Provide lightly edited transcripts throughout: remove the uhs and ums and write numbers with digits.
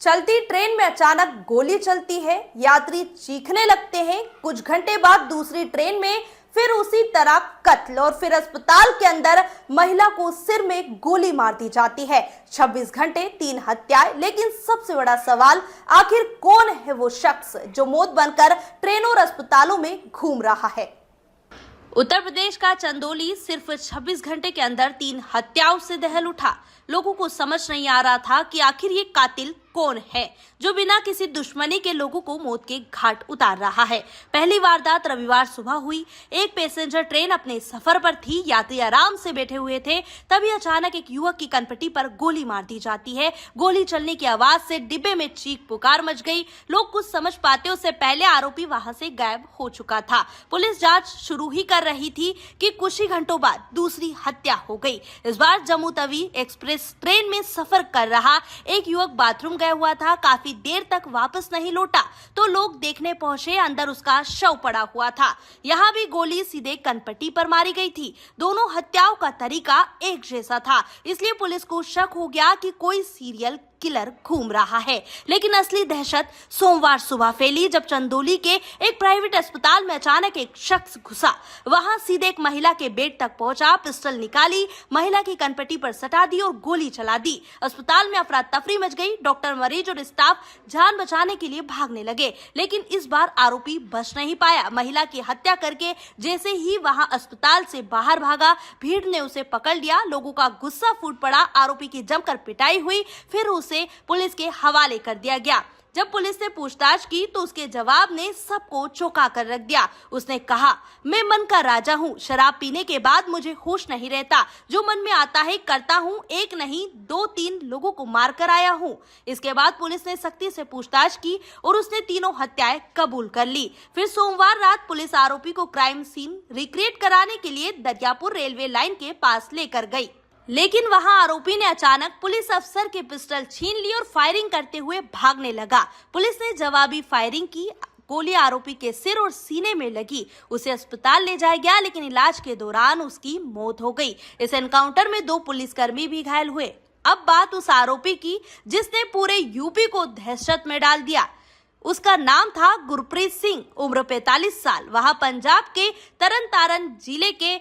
चलती ट्रेन में अचानक गोली चलती है, यात्री चीखने लगते हैं। कुछ घंटे बाद दूसरी ट्रेन में फिर उसी तरह कत्ल और फिर अस्पताल के अंदर महिला को सिर में गोली मार दी जाती है। 26 घंटे 3 हत्याएं। लेकिन सबसे बड़ा सवाल, आखिर कौन है वो शख्स जो मौत बनकर ट्रेनों और अस्पतालों में घूम रहा है। उत्तर प्रदेश का चंदौली सिर्फ 26 घंटे के अंदर 3 हत्याओं से दहल उठा। लोगों को समझ नहीं आ रहा था कि आखिर ये कातिल कौन है जो बिना किसी दुश्मनी के लोगों को मौत के घाट उतार रहा है। पहली वारदात रविवार सुबह हुई। एक पैसेंजर ट्रेन अपने सफर पर थी, यात्री आराम से बैठे हुए थे, तभी अचानक एक युवक की कनपट्टी पर गोली मार दी जाती है। गोली चलने की आवाज से डिब्बे में चीख पुकार मच गई। लोग कुछ समझ पाते उससे पहले आरोपी वहां से गायब हो चुका था। पुलिस जांच शुरू ही कर रही थी कि कुछ ही घंटों बाद दूसरी हत्या हो गई। इस बार जम्मू तवी एक्सप्रेस ट्रेन में सफर कर रहा एक युवक बाथरूम हुआ था। काफी देर तक वापस नहीं लौटा तो लोग देखने पहुंचे, अंदर उसका शव पड़ा हुआ था। यहाँ भी गोली सीधे कनपट्टी पर मारी गई थी। दोनों हत्याओं का तरीका एक जैसा था, इसलिए पुलिस को शक हो गया कि कोई सीरियल किलर घूम रहा है। लेकिन असली दहशत सोमवार सुबह फैली जब चंदौली के एक प्राइवेट अस्पताल में अचानक एक शख्स घुसा। वहां सीधे एक महिला के बेड तक पहुंचा, पिस्टल निकाली, महिला की कनपट्टी पर सटा दी और गोली चला दी। अस्पताल में अफरा तफरी मच गई। डॉक्टर, मरीज और स्टाफ जान बचाने के लिए भागने लगे, लेकिन इस बार आरोपी बच नहीं पाया। महिला की हत्या करके जैसे ही वहां अस्पताल से बाहर भागा, भीड़ ने उसे पकड़ लिया। लोगों का गुस्सा फूट पड़ा। आरोपी की जमकर पिटाई हुई, फिर उसे पुलिस के हवाले कर दिया गया। जब पुलिस ने पूछताछ की तो उसके जवाब ने सबको चौंका कर रख दिया। उसने कहा, मैं मन का राजा हूँ, शराब पीने के बाद मुझे होश नहीं रहता, जो मन में आता है करता हूँ, एक नहीं 2-3 लोगों को मार कर आया हूँ। इसके बाद पुलिस ने सख्ती से पूछताछ की और उसने तीनों हत्याएं कबूल कर ली। फिर सोमवार रात पुलिस आरोपी को क्राइम सीन रिक्रिएट कराने के लिए दरियापुर रेलवे लाइन के पास लेकर गई, लेकिन वहां आरोपी ने अचानक पुलिस अफसर के पिस्टल छीन ली और फायरिंग करते हुए भागने लगा। पुलिस ने जवाबी फायरिंग की। गोली आरोपी के सिर और सीने में लगी। उसे अस्पताल ले जाया गया, लेकिन इलाज के दौरान उसकी मौत हो गई। इस एनकाउंटर में 2 पुलिसकर्मी भी घायल हुए। अब बात उस आरोपी की जिसने पूरे यूपी को दहशत में डाल दिया। उसका नाम था गुरप्रीत सिंह, उम्र 45 साल। वह पंजाब के तरन तारण जिले के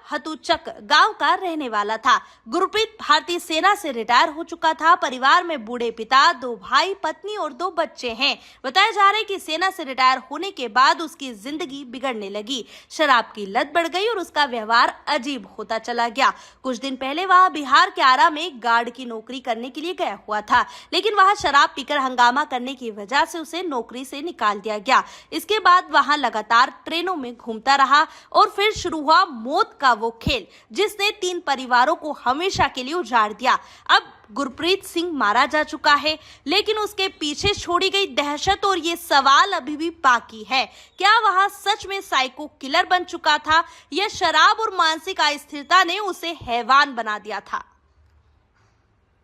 हतुचक गांव का रहने वाला था। गुरप्रीत भारतीय सेना से रिटायर हो चुका था। परिवार में बूढ़े पिता, 2 भाई, पत्नी और 2 बच्चे हैं। बताया जा रहा है कि सेना से रिटायर होने के बाद उसकी जिंदगी बिगड़ने लगी। शराब की लत बढ़ गई और उसका व्यवहार अजीब होता चला गया। कुछ दिन पहले वह बिहार के आरा में गार्ड की नौकरी करने के लिए गया हुआ था, लेकिन वहां शराब पीकर हंगामा करने की वजह से उसे नौकरी से निकाल दिया गया। इसके बाद वहां लगातार ट्रेनों में घूमता रहा और फिर शुरू हुआ मौत का वो खेल जिसने 3 परिवारों को हमेशा के लिए उजाड़ दिया। अब गुरप्रीत सिंह मारा जा चुका है, लेकिन उसके पीछे छोड़ी गई दहशत और ये सवाल अभी भी बाकी है। क्या वह सच में साइको किलर बन चुका था या शराब और मानसिक अस्थिरता ने उसे हैवान बना दिया था?